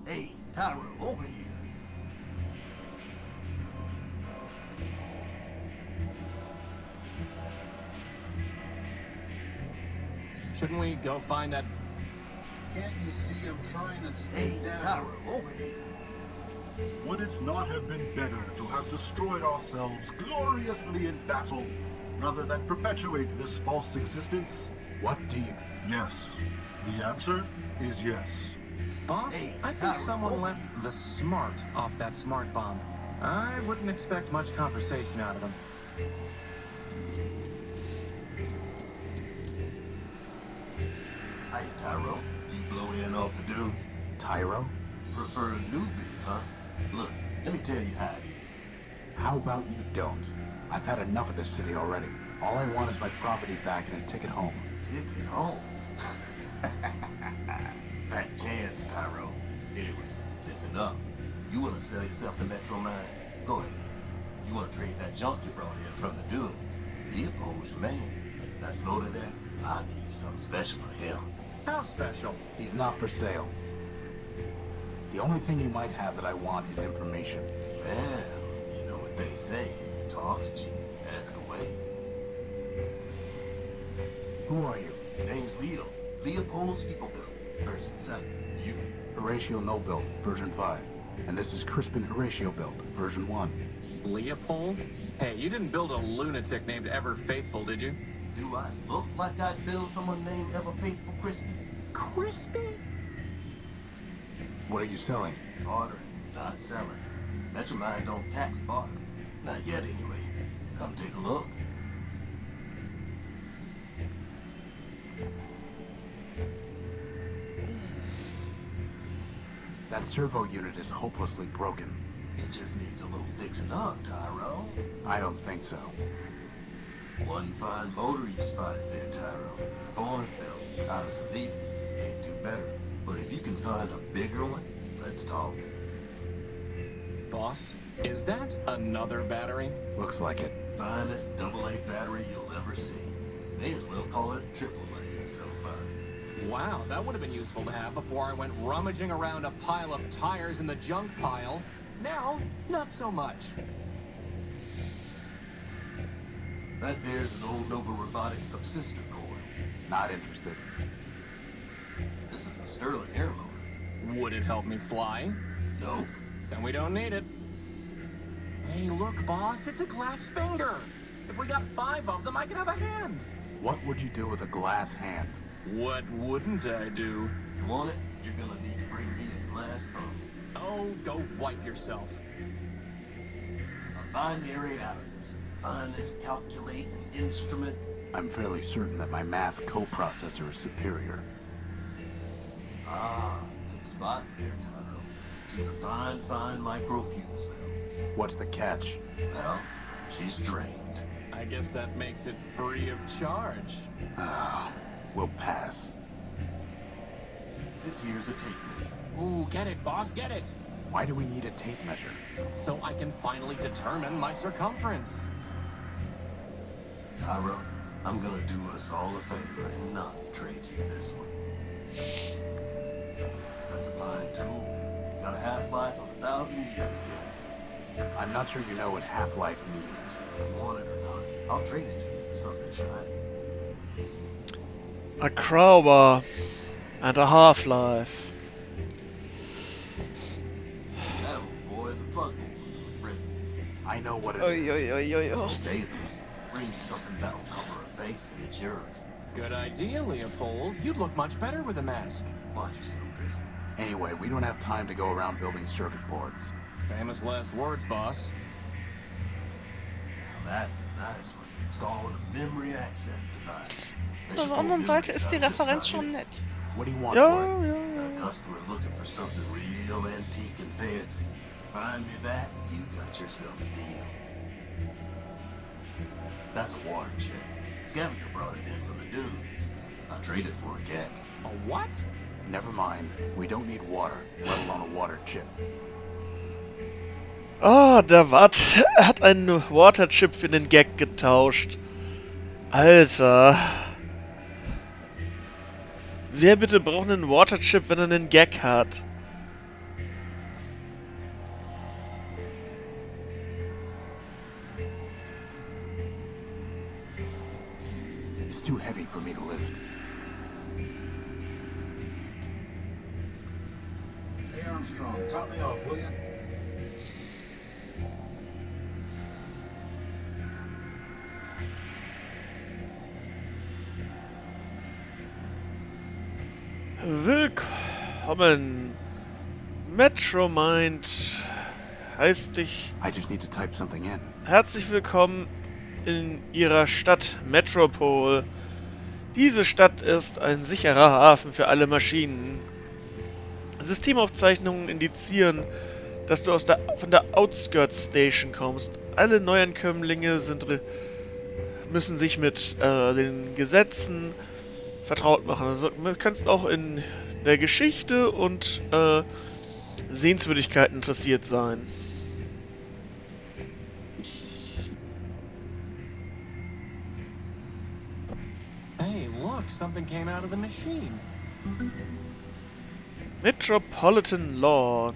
Hey, Tyro, over here. Shouldn't we go find that? Can't you see I'm trying to speed down? Tyro, over here. Would it not have been better to have destroyed ourselves gloriously in battle, rather than perpetuate this false existence? What do you... Yes. The answer is yes. Boss, Hey, I think Tyro, someone over left here. the smart off that smart bomb. I wouldn't expect much conversation out of him. Hey, Tyro, you blow in off the dunes? Tyro? Prefer a newbie, huh? Look, let me tell you how it is. How about you don't? I've had enough of this city already. All I want is my property back and a ticket home. Ticket home? Fat chance, Tyro. Anyway, listen up. You want to sell yourself to Metro Mine? Go ahead. You want to trade that junk you brought in from the dunes? Leopold's your man. That floater there, I'll give you something special for him. How special? He's not for sale. The only thing you might have that I want is information. Well, you know what they say. Talk's cheap. Ask away. Who are you? Name's Leo. Leopold Steeplebuilt. Version 7. You? Horatio No-Built, version 5. And this is Crispin Horatio Built, version 1. Leopold? Hey, you didn't build a lunatic named Ever Faithful, did you? Do I look like I'd build someone named Ever Faithful Crispy? Crispy? What are you selling? Bartering, not selling. Metro Mine don't tax bartering. Not yet, anyway. Come take a look. That servo unit is hopelessly broken. It just needs a little fixing up, Tyro. I don't think so. One fine motor you spotted there, Tyro. Foreign built, out of Salinas. Can't do better. But if you can find a bigger one, let's talk. Boss, is that another battery? Looks like it. Finest AA battery you'll ever see. May as well call it AAA, it's so fine. Wow, that would have been useful to have before I went rummaging around a pile of tires in the junk pile. Now, not so much. That there's an old Nova Robotics subsystem coil. Not interested. This is a Sterling air motor. Would it help me fly? Nope. Then we don't need it. Hey, look, boss, it's a glass finger. If we got 5 of them, I could have a hand. What would you do with a glass hand? What wouldn't I do? You want it? You're gonna need to bring me a glass thumb. Oh, go wipe yourself. A binary abacus. Finest calculating instrument. I'm fairly certain that my math coprocessor is superior. Ah, good spot there, Tyro. She's a fine microfuel cell. What's the catch? Well, she's drained. I guess that makes it free of charge. We'll pass. This here's a tape measure. Ooh, get it, boss, get it. Why do we need a tape measure? So I can finally determine my circumference. Tyro, I'm gonna do us all a favor and not trade you this one. That's a fine tool. Got a half-life of 1,000 years guaranteed. I'm not sure you know what half-life means. You want it or not, I'll trade it to you for something shiny. A crowbar and a half-life. That old boy is a plug board or a breadboard. I know what it Oi, is. oi, oi, oi, oi. Okay then, bring you something that'll cover a face and it's yours. Good idea, Leopold. You'd look much better with a mask. Watch yourself, Crispy. Anyway, we don't have time to go around building circuit boards. Famous last words, boss. Now that's a nice one. It's called a memory access device. Auf der anderen Seite ist die Referenz schon nett. What do you want Ja, for it? ja, Got a customer looking for something real antique and fancy. Find me that, you got yourself a deal. That's a water chip. Scavenger brought it in from the dunes. I traded for a gek. A what? Never mind. We don't need water, let alone a water chip. Ah, der Wart hat einen Waterchip für den Gag getauscht. Alter. Wer bitte braucht einen Waterchip, wenn er einen Gag hat? It's too heavy for me to lift. Hey Armstrong, top me off, will you? Willkommen. Metromind heißt dich I just need to type something in. herzlich willkommen in ihrer Stadt Metropol. Diese Stadt ist ein sicherer Hafen für alle Maschinen. Systemaufzeichnungen indizieren, dass du von der Outskirts Station kommst. Alle Neuankömmlinge müssen sich mit den Gesetzen vertraut machen. Also, du kannst auch in der Geschichte und Sehenswürdigkeiten interessiert sein. Hey, look, something came out of the machine. Metropolitan Law.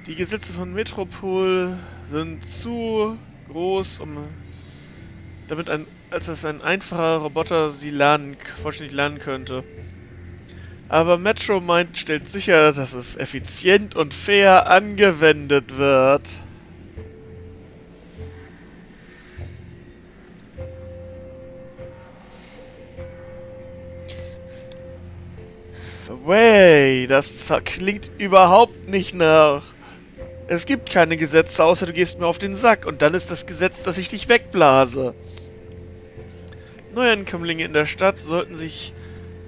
Die Gesetze von Metropol sind zu groß, als ein einfacher Roboter sie vollständig lernen könnte. Aber Metromind stellt sicher, dass es effizient und fair angewendet wird. Wey, das klingt überhaupt nicht nach. Es gibt keine Gesetze, außer du gehst mir auf den Sack. Und dann ist das Gesetz, dass ich dich wegblase. Neuankömmlinge in der Stadt sollten sich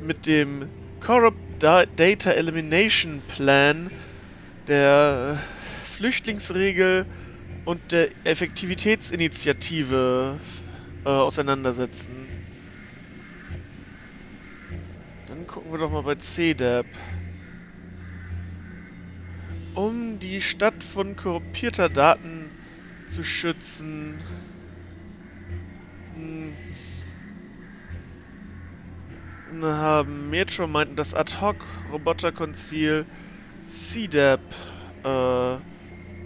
mit dem Corrupt Data Elimination Plan, der Flüchtlingsregel und der Effektivitätsinitiative auseinandersetzen. Dann gucken wir doch mal bei CDAP. Um die Stadt von korrumpierter Daten zu schützen, haben Metromind das Ad-Hoc-Roboter-Konzil CDAP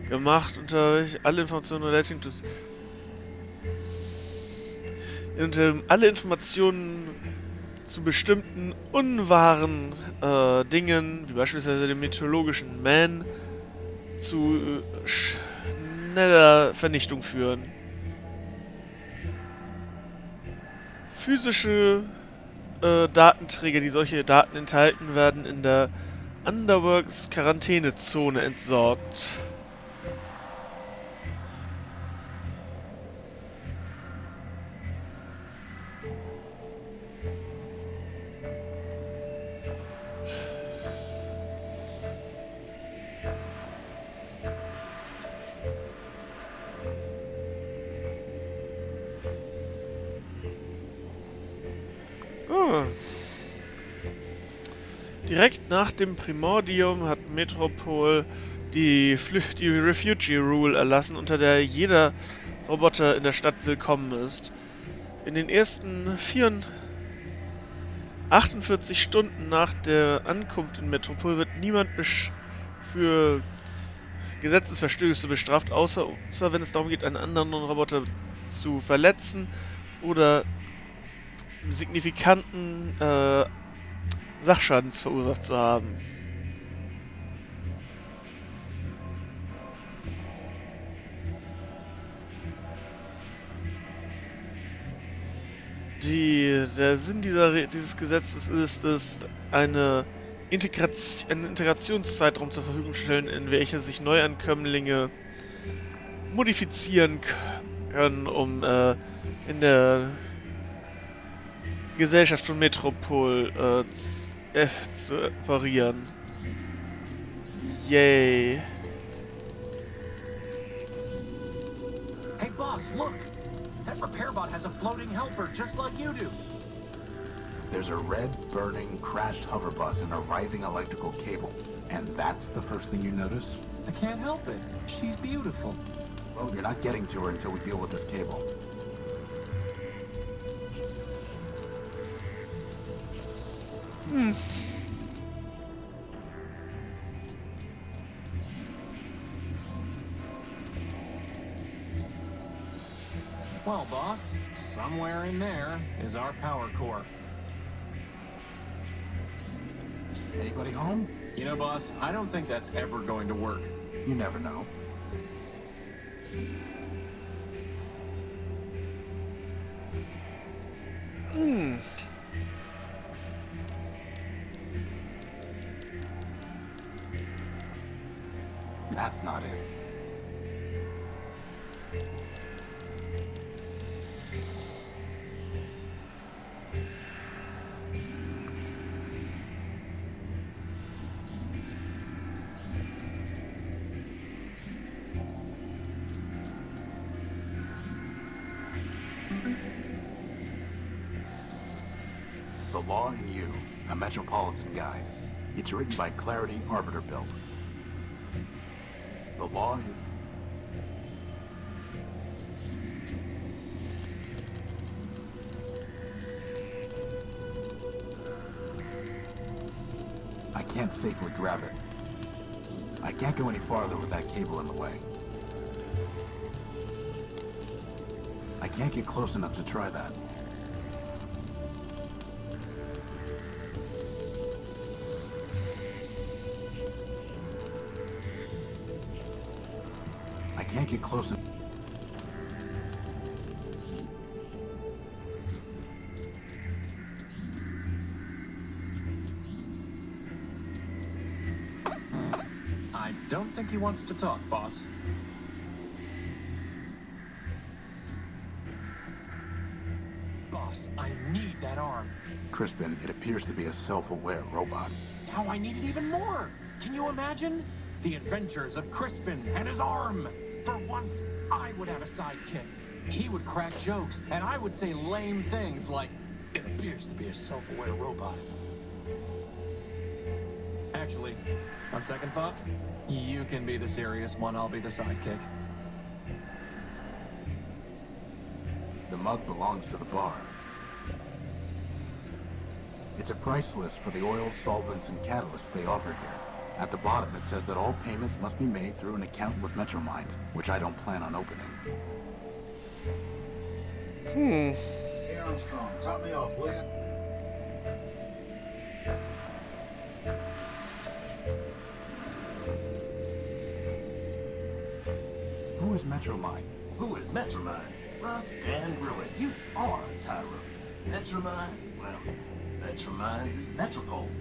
gemacht, unter alle Informationen relating to alle Informationen zu bestimmten unwahren Dingen, wie beispielsweise dem mythologischen Man, zu schneller Vernichtung führen. Physische Datenträger, die solche Daten enthalten, werden in der Underworks Quarantänezone entsorgt. Direkt nach dem Primordium hat Metropol die Refugee Rule erlassen, unter der jeder Roboter in der Stadt willkommen ist. In den ersten 48 Stunden nach der Ankunft in Metropol wird niemand für Gesetzesverstöße bestraft, außer wenn es darum geht, einen anderen Roboter zu verletzen oder signifikanten Sachschadens verursacht zu haben. Der Sinn dieses Gesetzes ist es, einen Integrationszeitraum zur Verfügung zu stellen, in welcher sich Neuankömmlinge modifizieren können, um in der Gesellschaft von Metropol zu operieren. Yay. Hey, boss, look! That repair bot has a floating helper, just like you do. There's a red, burning, crashed hover bus and a writhing electrical cable. And that's the first thing you notice? I can't help it. She's beautiful. Well, you're not getting to her until we deal with this cable. Well, boss, somewhere in there is our power core. Anybody home? You know, boss, I don't think that's ever going to work. You never know. That's not it. The Law and You, a Metropolitan Guide. It's written by Clarity Arbiter Built. The Law and... I can't safely grab it. I can't go any farther with that cable in the way. I can't get close enough to try that. I can't get close enough. I don't think he wants to talk, boss. Boss, I need that arm. Crispin, it appears to be a self-aware robot. Now I need it even more. Can you imagine? The adventures of Crispin and his arm. For once, I would have a sidekick. He would crack jokes, and I would say lame things like, "It appears to be a self-aware robot." Actually, on second thought, you can be the serious one, I'll be the sidekick. The mug belongs to the bar. It's a price list for the oils, solvents, and catalysts they offer here. At the bottom, it says that all payments must be made through an account with Metromind, which I don't plan on opening. Hey, Armstrong, top me off, will you? Who is Metromind? Who is Metromind? Russ and Bruin, you are Tyro. Metromind? Well, Metromind is Metropole.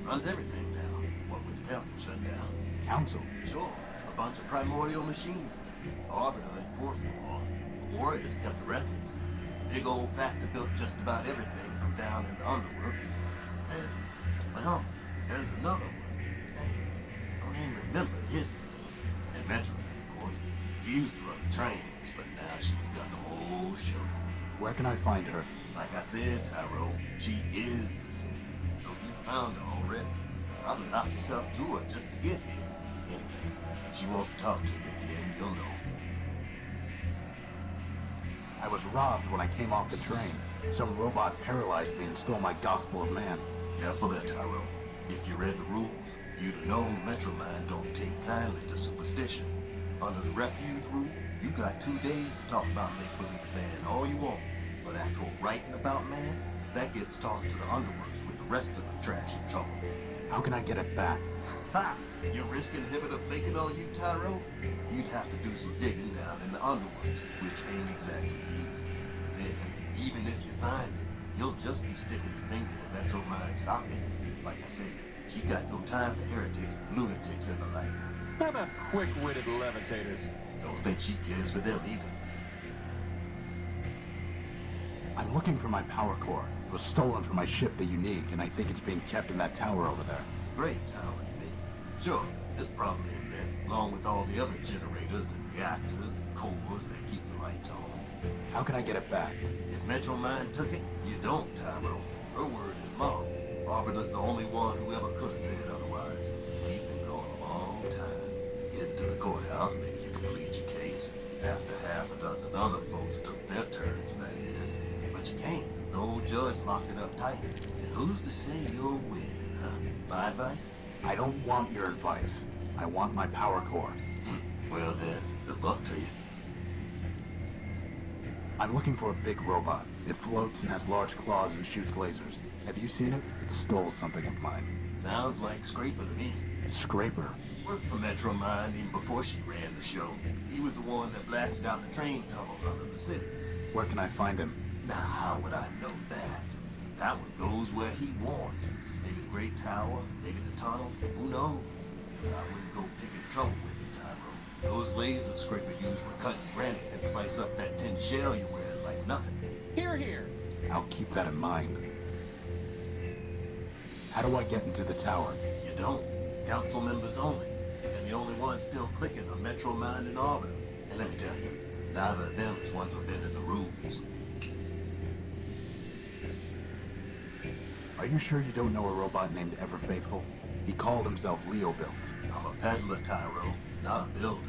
Runs everything now, what with the council shut down. Council? Sure, a bunch of primordial machines. Arbiter enforced the law. The Warriors kept the records. Big old factor built just about everything from down in the underworks. And, well, there's another one, I don't even remember his name. And Metromind, of course. She used to run the trains, but now she's got the whole show. Where can I find her? Like I said, Tyro, she is the city. So you found her already. Probably knocked yourself to her just to get here. Anyway, if she wants to talk to you again, you'll know. I was robbed when I came off the train. Some robot paralyzed me and stole my Gospel of Man. Careful there, Tyro. If you read the rules, you'd have known Metromind don't take kindly to superstition. Under the refuge rule, you got 2 days to talk about make-believe man all you want. But actual writing about man, that gets tossed to the underworks with the rest of the trash in trouble. How can I get it back? Ha! Your risk inhibitor flaking on you, Tyro? You'd have to do some digging down in the underworks, which ain't exactly easy. Then, even if you find it, you'll just be sticking your finger in Metromind's socket. Like I said, she got no time for heretics, lunatics, and the like. How about quick-witted levitators? Don't think she cares for them either. I'm looking for my power core. It was stolen from my ship, the Unique, and I think it's being kept in that tower over there. Great tower, you mean? Sure, it's probably in there, along with all the other generators and reactors and cores that keep the lights on. How can I get it back? If Metromind took it, you don't, Tyro. Her word is law. Arbiter's the only one who ever could have said otherwise. And he's been gone a long time. Getting to the courthouse, maybe you complete your case. After half a dozen other folks took their turns, that is. But you can't. No judge locked it up tight. And who's to say you'll win, huh? My advice? I don't want your advice. I want my power core. Well then, good luck to you. I'm looking for a big robot. It floats and has large claws and shoots lasers. Have you seen it? It stole something of mine. Sounds like Scraper to me. Scraper? Worked for Metro Mind even before she ran the show. He was the one that blasted out the train tunnels under the city. Where can I find him? Now, how would I know that? That one goes where he wants. Maybe the Great Tower, maybe the tunnels, who knows? But I wouldn't go picking trouble with you, Tyro. Those lasers Scraper used for cutting granite and slice up that tin shell you're wearing like nothing. Here, here. I'll keep that in mind. How do I get into the tower? You don't. Council members only. And the only ones still clicking are Metro Mind and Arbiter. And let me tell you, neither of them is one for bending the rules. Are you sure you don't know a robot named Ever Faithful? He called himself Leo Built. I'm a peddler, Tyro, not a builder.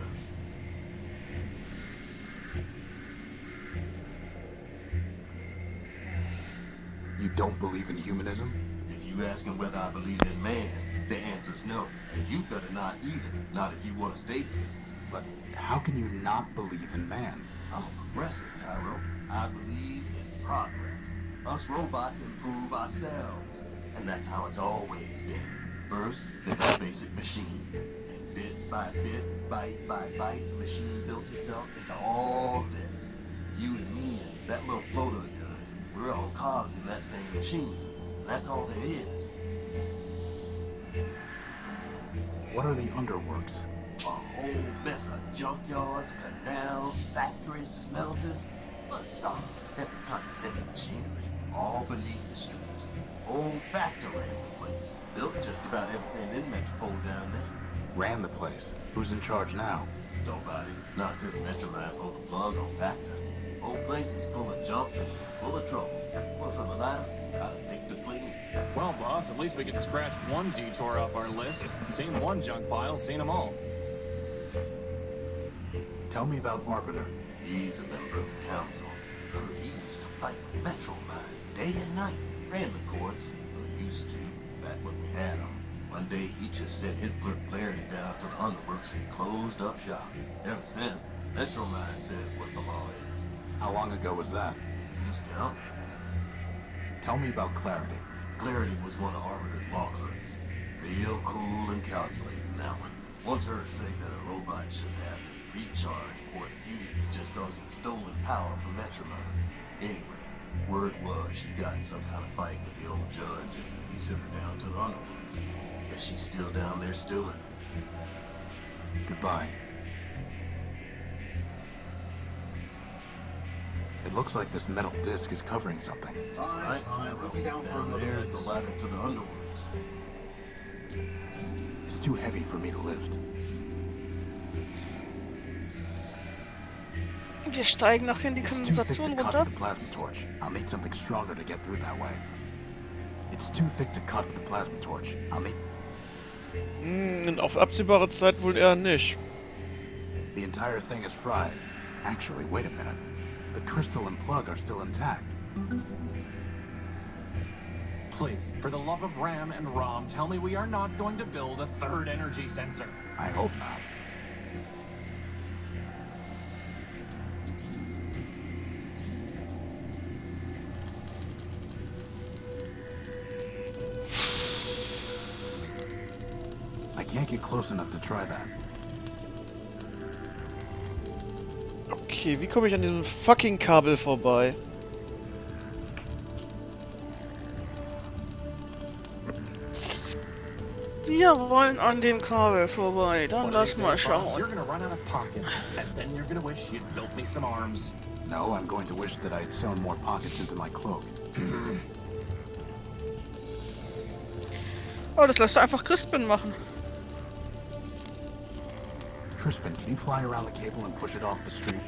You don't believe in humanism? If you asking whether I believe in man, the answer's no. And you better not either. Not if you want to stay here. But how can you not believe in man? I'm a progressive, Tyro. I believe in progress. Us robots improve ourselves. And that's how it's always been. First, there's a basic machine. And bit by bit, bite by bite, the machine built itself into all this. You and me and that little photo of yours, we're all cogs in that same machine. And that's all there is. What are the underworks? A whole mess of junkyards, canals, factories, smelters, facade, every kind of heavy machinery, all beneath the streets. Old factory ran the place. Built just about everything in Metropole down there. Ran the place. Who's in charge now? Nobody. Not since Metromine pulled the plug on Factor. Whole place is full of junk and full of trouble. One for the latter, gotta pick the clean. Well, boss, at least we could scratch one detour off our list. Seen one junk pile, seen them all. Tell me about Arbiter. He's a member of the council. Heard he used to fight with Metromine day and night. Ran the courts, or used to, back when we had him. One day he just sent his clerk Clarity down to the underworks and closed up shop. Ever since, Metromine says what the law is. How long ago was that? Who's counting? Tell me about Clarity. Clarity was one of Arbiter's law clerks. Real cool and calculating, that one. Once heard say that a robot should have a recharge port fuse just cause it stolen power from Metromine. Anyway, word was she got in some kind of fight with the old judge and he sent her down to the underworks. Guess she's still down there stewing. Goodbye. It looks like this metal disc is covering something. Right, We'll be down for another there's race. the ladder to the underworks. It's too heavy for me to lift. Wir steigen noch in die It's too thick to Kanalisation cut runter. with the plasma torch. I'll need something stronger to get through that way. It's too thick to cut with the plasma torch. I'll need... Und auf absehbare Zeit wohl eher nicht. The entire thing is fried. Actually, wait a minute. The crystal and plug are still intact. Please, for the love of Ram and Rom, tell me we are not going to build a third energy sensor. I hope not. I can't get close enough to try that. Okay, wie komme ich an diesem fucking Kabel vorbei? Wir wollen an dem Kabel vorbei. Dann One of lass these mal days, boss, you're schauen. gonna run out of pockets, and then you're gonna wish you'd built me some arms. No, I'm going to wish that I'd sewn more pockets into my cloak. Oh, das lässt du einfach Crispin machen. Crispin, can you fly around the cable and push it off the street?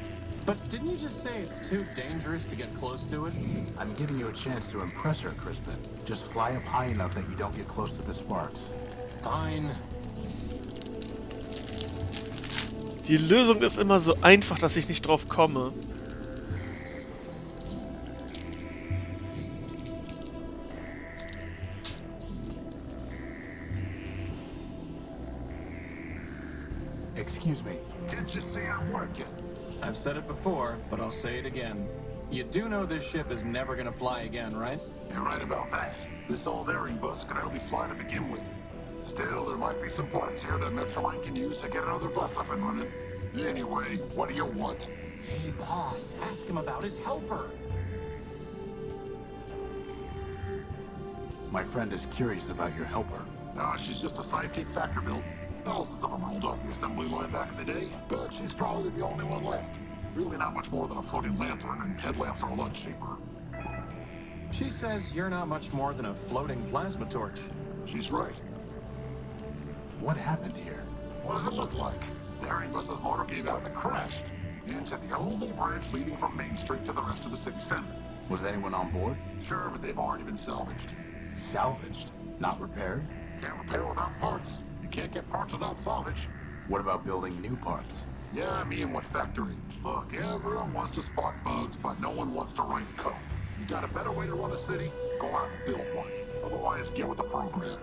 But didn't you just say it's too dangerous to get close to it? I'm giving you a chance to impress her, Crispin. Just fly up high enough that you don't get close to the sparks. Fine. Die Lösung ist immer so einfach, dass ich nicht drauf komme. Excuse me. Can't you see I'm working? I've said it before, but I'll say it again. You do know this ship is never gonna fly again, right? You're right about that. This old airing bus can only fly to begin with. Still, there might be some parts here that Metromine can use to get another bus up and running. Anyway, what do you want? Hey, boss, ask him about his helper. My friend is curious about your helper. She's just a sidekick factor built. Thousands of them rolled off the assembly line back in the day, but she's probably the only one left. Really not much more than a floating lantern, and headlamps are a lot cheaper. She says you're not much more than a floating plasma torch. She's right. What happened here? What does it look like? The airing bus's motor gave out and it crashed into the only bridge leading from Main Street to the rest of the city center. Was anyone on board? Sure, but they've already been salvaged. Salvaged? Not repaired? Can't repair without parts. You can't get parts without salvage. What about building new parts? Yeah, me and what factory? Look, everyone wants to spot bugs, but no one wants to write code. You got a better way to run a city? Go out and build one. Otherwise, get with the program.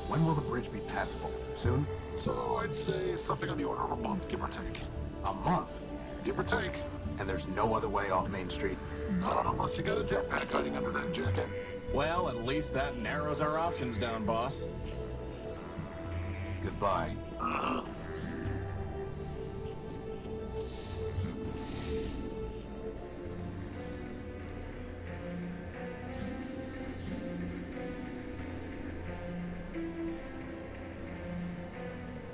When will the bridge be passable? Soon? So I'd say something on the order of a month, give or take. A month? Give or take. And there's no other way off Main Street? Not unless you got a jetpack hiding under that jacket. Well, at least that narrows our options down, boss. Goodbye.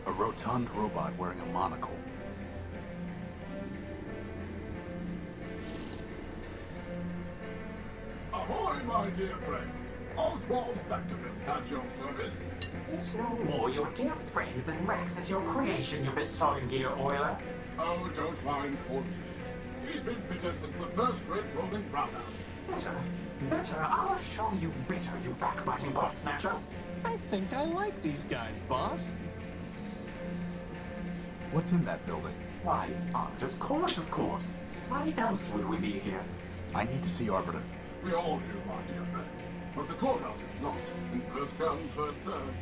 A rotund robot wearing a monocle. Ahoy, my dear friend. Oswald Factorbuilt at your service. It's no more your dear friend than Rex is your creation, you besotted gear oiler. Oh, don't mind Cornelius. He's been bitter since the first great rolling brownout. Bitter? I'll show you bitter, you backbiting bot snatcher. I think I like these guys, boss. What's in that building? Why, Arbiter's course, of course. Why else would we be here? I need to see Arbiter. We all do, my dear friend. But the courthouse is locked, and first come, first served.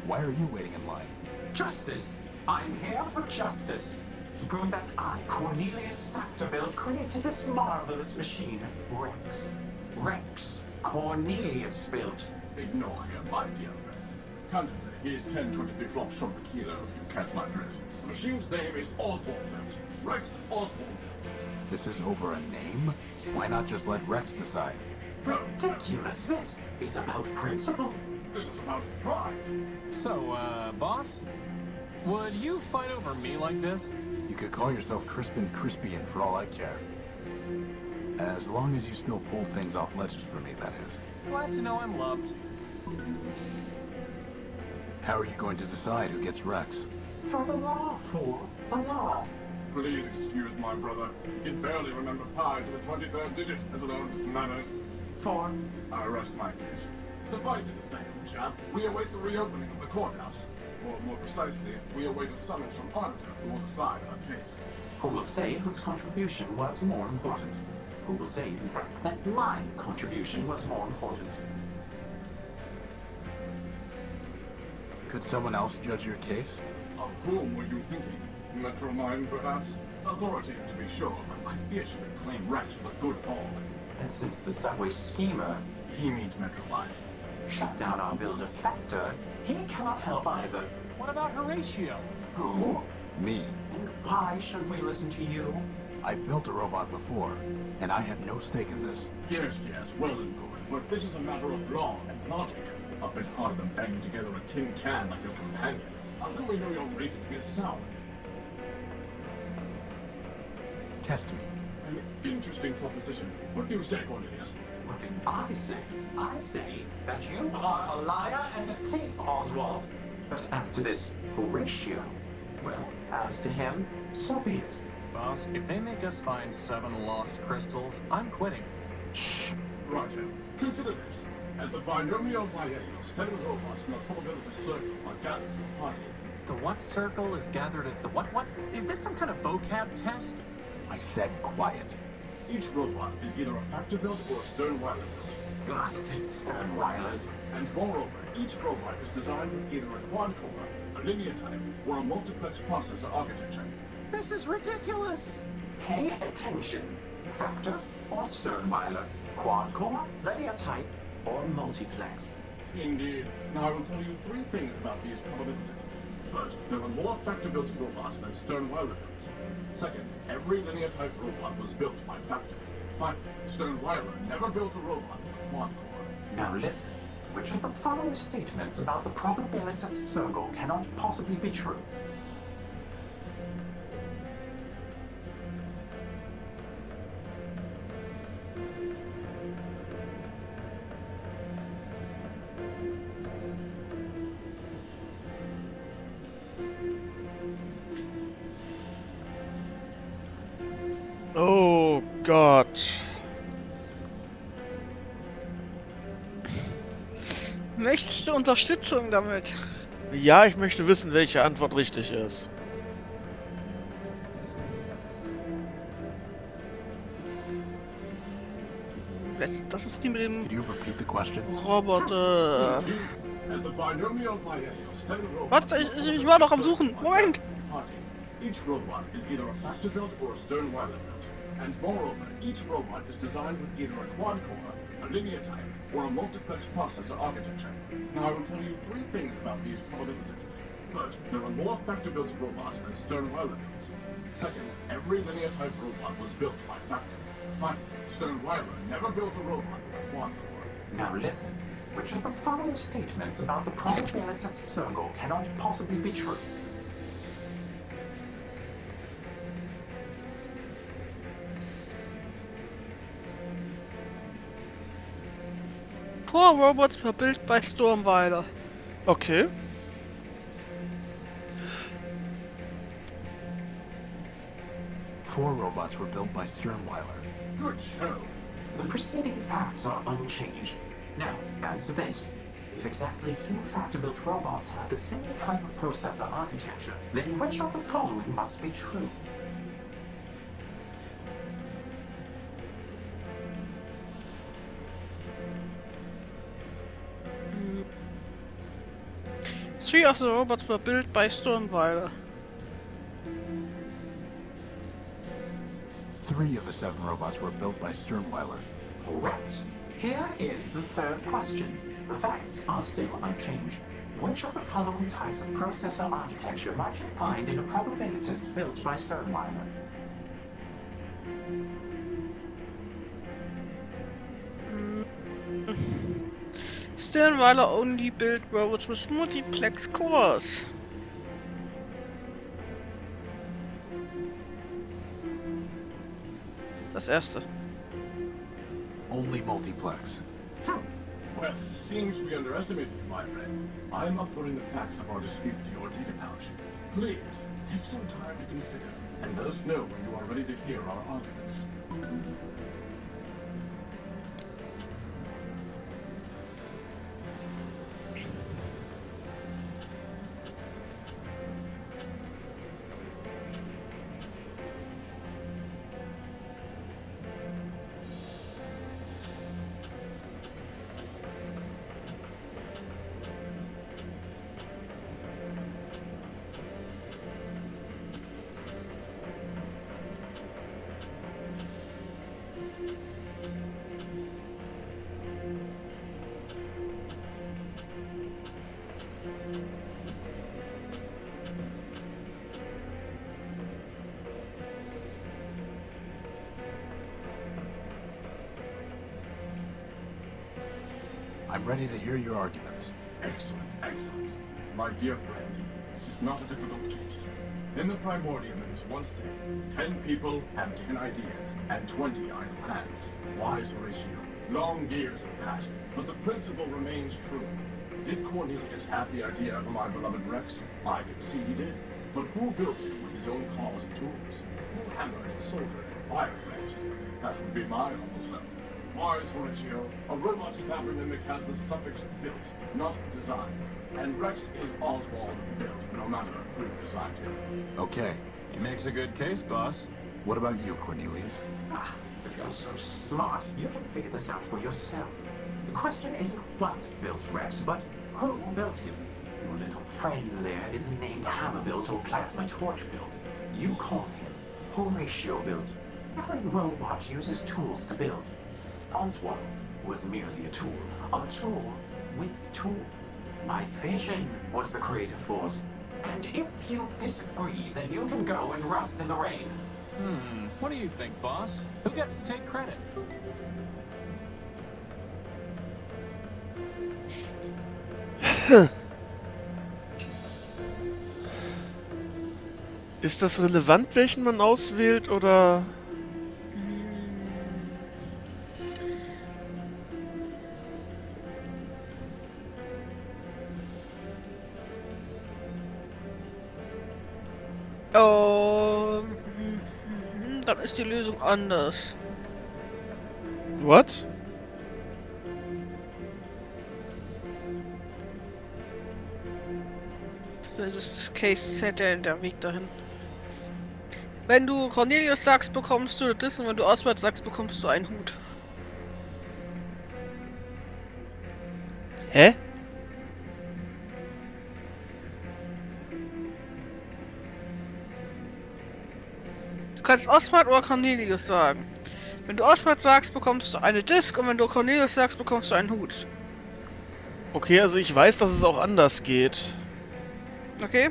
Why are you waiting in line? Justice. I'm here for justice. To prove that I, Cornelius Factorbuilt, created this marvelous machine, Rex. Rex Cornelius built. Ignore him, my dear friend. Candidly, he is 10-23 flops short of a kilo, if you catch my drift. The machine's name is Oswald Built. Rex Oswald Built. This is over a name? Why not just let Rex decide? Ridiculous. This is about principle. This is about pride. So, boss? Would you fight over me like this? You could call yourself Crispin Crispian for all I care. As long as you still pull things off ledges for me, that is. Glad to know I'm loved. How are you going to decide who gets Rex? For the law, fool. The law. Please excuse my brother. He can barely remember pi to the 23rd digit, let alone his manners. For? I rest my case. Suffice it to say, old chap, we await the reopening of the courthouse. Or more precisely, we await a summons from Arbiter who will decide our case. Who will say whose contribution was more important? Who will say, in fact, that my contribution was more important? Could someone else judge your case? Of whom were you thinking? Metromine, perhaps? Authoritative, to be sure, but I fear she would claim Rex for the good of all. And since the subway schemer He means Metromine. shut down our builder Factor, he cannot help either. What about Horatio? Who? Me. And why should we listen to you? I've built a robot before, and I have no stake in this. Yes, well and good, but this is a matter of law and logic. A bit harder than banging together a tin can like your companion. How can we know your reasoning is sound? Test me. An interesting proposition. What do you say, Cornelius? What do I say? I say that you are a liar and a thief, Oswald. But as to this Horatio, well, as to him, so be it. Boss, if they make us find 7 lost crystals, I'm quitting. Righto. Consider this. At the binomial biennial, 7 robots in the probability circle are gathered for a party. The what circle is gathered at the what? Is this some kind of vocab test? I said quiet. Each robot is either a factor-built or a Sternweiler-built. Blasted Sternweilers. And moreover, each robot is designed with either a quad-core, a linear type, or a multiplex processor architecture. This is ridiculous. Pay attention. Factor or Sternweiler. Quad-core, linear type, or multiplex. Indeed. Now I will tell you 3 things about these probabilities. First, there are more factor-built robots than Sternweiler-built. Second, every linear-type robot was built by Factor. Finally, Sternweiler never built a robot with a quad-core. Now listen. Which of the following statements about the probabilitist circle cannot possibly be true? Oh Gott. Möchtest du Unterstützung damit? Ja, ich möchte wissen, welche Antwort richtig ist. Das ist die mit dem Could you repeat the question? Roboter. And the binomial biennial 7 robots... Warte, ich war doch am Suchen. Moment! Each robot is either a factor-built or a Sternweiler-built. And moreover, each robot is designed with either a quad-core, a linear type, or a multiplex processor architecture. Now I will tell you 3 things about these probabilities. First, there are more factor-built robots than Sternweiler-built. Second, every linear-type robot was built by Factor. Finally, Sternweiler never built a robot with a quad-core. Now listen. Which of the following statements about the probabilitist circle cannot possibly be true? Core Robots were built by Sternweiler. Okay. Four robots were built by Sternweiler. Good show. The preceding facts are unchanged. Now, answer this. If exactly 2 factor-built robots have the same type of processor architecture, then which of the following must be true? Three of the robots were built by Sternweiler. 3 of the 7 robots were built by Sternweiler. Correct. Here is the 3rd question. The facts are still unchanged. Which of the following types of processor architecture might you find in a probabilitist built by Sternweiler? Sternweiler only built robots with multiplex cores. Das erste. Only multiplex. Well, it seems we underestimated you, my friend. I'm uploading the facts of our dispute to your data pouch. Please, take some time to consider, and let us know when you are ready to hear our arguments. I'm ready to hear your arguments. Excellent, excellent. My dear friend, this is not a difficult case. In the Primordium, it was once said, 10 people have 10 ideas, and 20 idle hands. Wise Horatio. Long years have passed, but the principle remains true. Did Cornelius have the idea for my beloved Rex? I concede he did. But who built it with his own claws and tools? Who hammered and soldered and wired Rex? That would be my humble self. Wise Horatio, a robot's fabronymic has the suffix built, not designed. And Rex is Oswald built, no matter who designed him. Okay. He makes a good case, boss. What about you, Cornelius? If you're so smart, you can figure this out for yourself. The question isn't what built Rex, but who built him. Your little friend there isn't named Hammer-built or Plasma Torch-built. You call him Horatio-built. Every robot uses tools to build. Oswald was merely a tool with tools. My vision was the creative force. And if you disagree, then you can go and rust in the rain. What do you think, boss? Who gets to take credit? Ist das relevant, welchen man auswählt, oder? Oh, dann ist die Lösung anders. What? Das ist Case Set der Weg dahin. Wenn du Cornelius sagst, bekommst du das, und wenn du Oswald sagst, bekommst du einen Hut. Hä? Du kannst Oswald oder Cornelius sagen. Wenn du Oswald sagst, bekommst du eine Disc, und wenn du Cornelius sagst, bekommst du einen Hut. Okay, also ich weiß, dass es auch anders geht. Okay?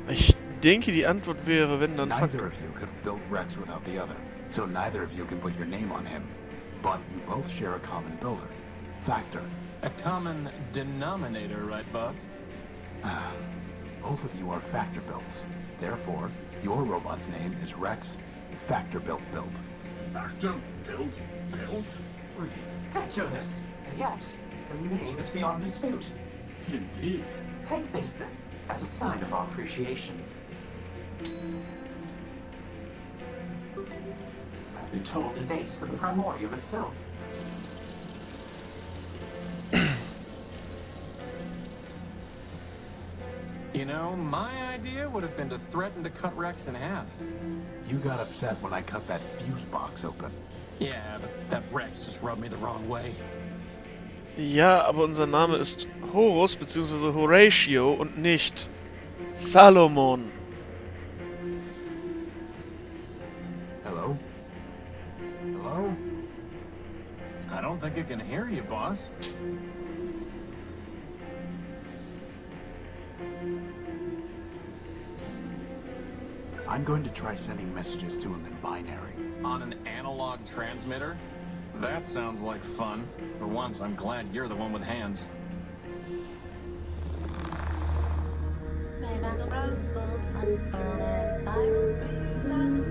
Ich denke, die Antwort wäre, wenn dann... Neither of you could have built Rex without the other, so neither of you can put your name on him. But you both share a common builder, Factor. A common denominator, right, boss? Both of you are Factor builds. Therefore, your robot's name is Rex Factor Built. Factor built? Ridiculous! And yet, the name is beyond dispute. Indeed. Take this, then, as a sign of our appreciation. I've been told the dates for the Primordium itself. You know, my idea would have been to threaten to cut Rex in half. You got upset when I cut that fuse box open. Yeah, but that Rex just rubbed me the wrong way. Ja, aber unser Name ist Horus bzw. Horatio und nicht Salomon. Hello? Hello? I don't think it can hear you, boss. I'm going to try sending messages to him in binary. On an analog transmitter? That sounds like fun. For once, I'm glad you're the one with hands. May Mandelbrot's bulbs unfurl their spirals for you, silent.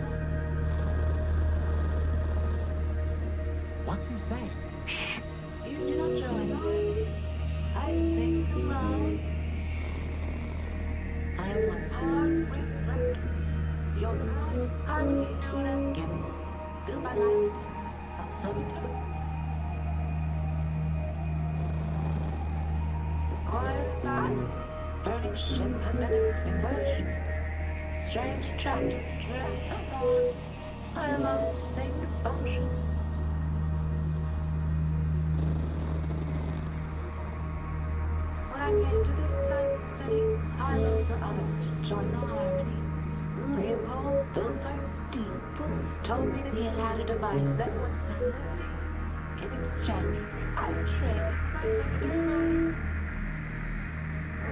What's he saying? Shh! You do not join the harmony. I sing alone. I am one part of the great fractal. Your behind, I would be known as Gimbal, built by Labrador of Sovitos. The choir is silent. Burning ship has been extinguished. Strange chapters track no more. I alone sing the function. When I came to this silent city, I looked for others to join the harmony. Leopold, built by Steeple, told me that he had a device that would sing with me. In exchange, I traded my secondary motor.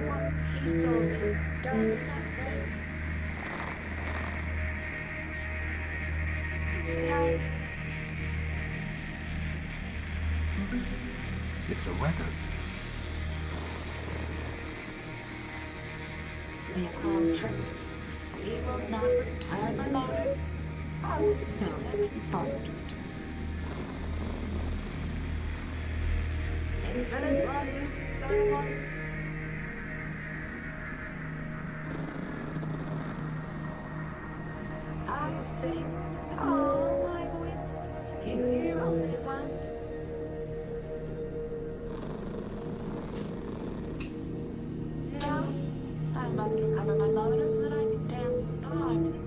What he sold me does not say. It's a record. Leopold tricked me, and he will not return my motor. I will sue him and force him to return. Infinite lawsuits, say one. I sing with all my voices. You hear only one. Now, I must recover my motor so that I can dance with the harmony.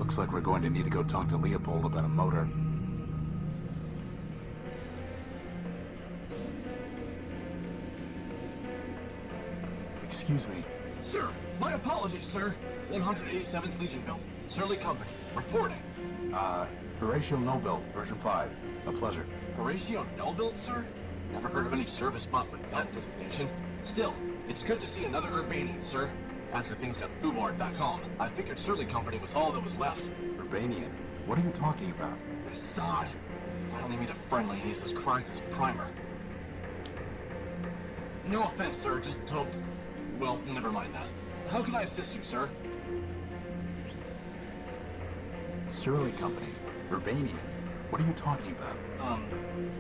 Looks like we're going to need to go talk to Leopold about a motor. Excuse me. Sir, my apologies, sir. 187th Legion built. Surly Company. Reporting. Horatio Noble, version 5. A pleasure. Horatio Null-built, sir? Never heard of any service bot with that designation. Still, it's good to see another Urbanian, sir. After things got foobarred back home, I figured Surly Company was all that was left. Urbanian? What are you talking about? Assad. Finally meet a friendly and he's as cracked as Primer. No offense, sir, just hoped... Well, never mind that. How can I assist you, sir? Surly Company. Urbanian. What are you talking about?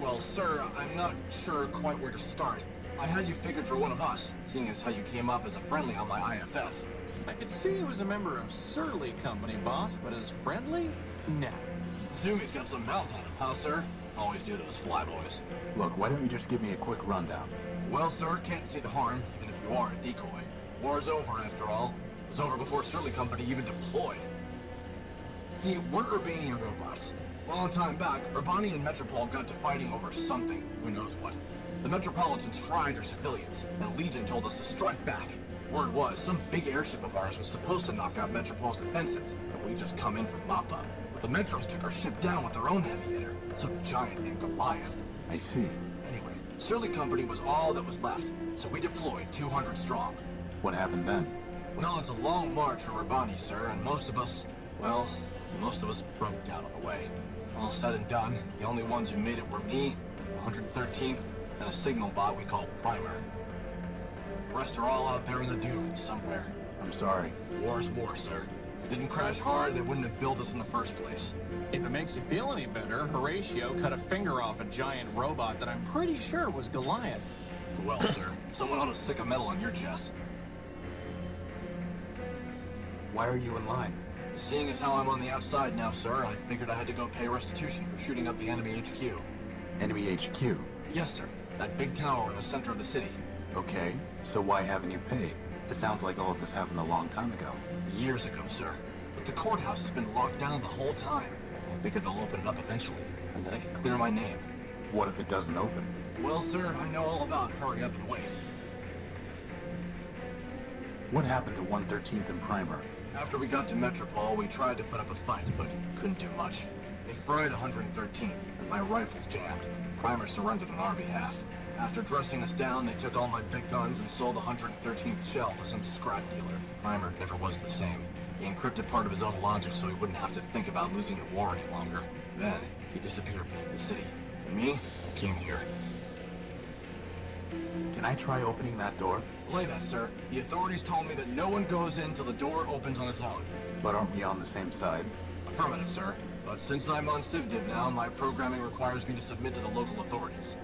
Well, sir, I'm not sure quite where to start. I had you figured for one of us, seeing as how you came up as a friendly on my IFF. I could see you as a member of Surly Company, boss, but as friendly? Nah. Zumi's got some mouth on him, huh, sir? Always do those flyboys. Look, why don't you just give me a quick rundown? Well, sir, can't see the harm, even if you are a decoy. War's over, after all. It was over before Surly Company even deployed. See, we're Urbanian robots. Long time back, Urbani and Metropol got to fighting over something. Who knows what. The Metropolitans fried our civilians, and Legion told us to strike back. Word was, some big airship of ours was supposed to knock out Metropol's defenses, and we just come in for mop-up. But the Metros took our ship down with their own heavy hitter, some giant named Goliath. I see. Anyway, Surly Company was all that was left, so we deployed 200 strong. What happened then? Well, it's a long march from Urbani, sir, and most of us broke down on the way. All said and done, the only ones who made it were me, 113th, and a signal bot we call Primer. The rest are all out there in the dunes somewhere. I'm sorry. War's war, sir. If it didn't crash hard, they wouldn't have built us in the first place. If it makes you feel any better, Horatio cut a finger off a giant robot that I'm pretty sure was Goliath. Well, sir, someone ought to stick a medal on your chest. Why are you in line? Seeing as how I'm on the outside now, sir, I figured I had to go pay restitution for shooting up the enemy HQ. Enemy HQ? Yes, sir. That big tower in the center of the city. Okay, so why haven't you paid? It sounds like all of this happened a long time ago. Years ago, sir. But the courthouse has been locked down the whole time. I figured they'll open it up eventually, and then I can clear my name. What if it doesn't open? Well, sir, I know all about hurry up and wait. What happened to 113th and Primer? After we got to Metropol, we tried to put up a fight, but couldn't do much. They fried 113th, and my rifles jammed. Primer surrendered on our behalf. After dressing us down, they took all my big guns and sold the 113th shell to some scrap dealer. Primer never was the same. He encrypted part of his own logic so he wouldn't have to think about losing the war any longer. Then, he disappeared beneath the city. And me, I came here. Can I try opening that door? Belay that, sir. The authorities told me that no one goes in till the door opens on its own. But aren't we on the same side? Affirmative, sir. But since I'm on CivDiv now, my programming requires me to submit to the local authorities.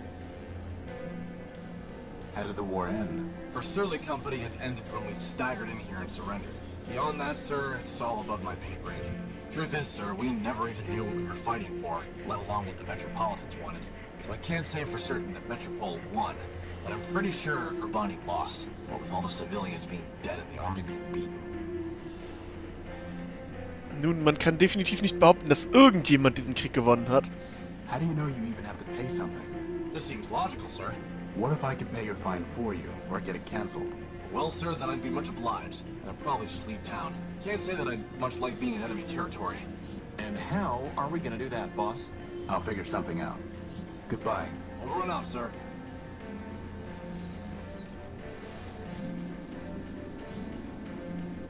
How did the war end? For Surly Company, it ended when we staggered in here and surrendered. Beyond that, sir, it's all above my pay grade. Truth is, sir, we never even knew what we were fighting for, let alone what the Metropolitans wanted. So I can't say for certain that Metropol won, but I'm pretty sure Urbani lost, what with all the civilians being dead and the army being beaten. Nun, man kann definitiv nicht behaupten, dass irgendjemand diesen Krieg gewonnen hat. How do you know you even have to pay something? This seems logical, sir. What if I could pay your fine for you, or get it cancelled? Well, sir, then I'd be much obliged, and I'd probably just leave town. Can't say that I'd much like being in enemy territory. And how are we gonna do that, boss? I'll figure something out. Goodbye. Over and out, sir.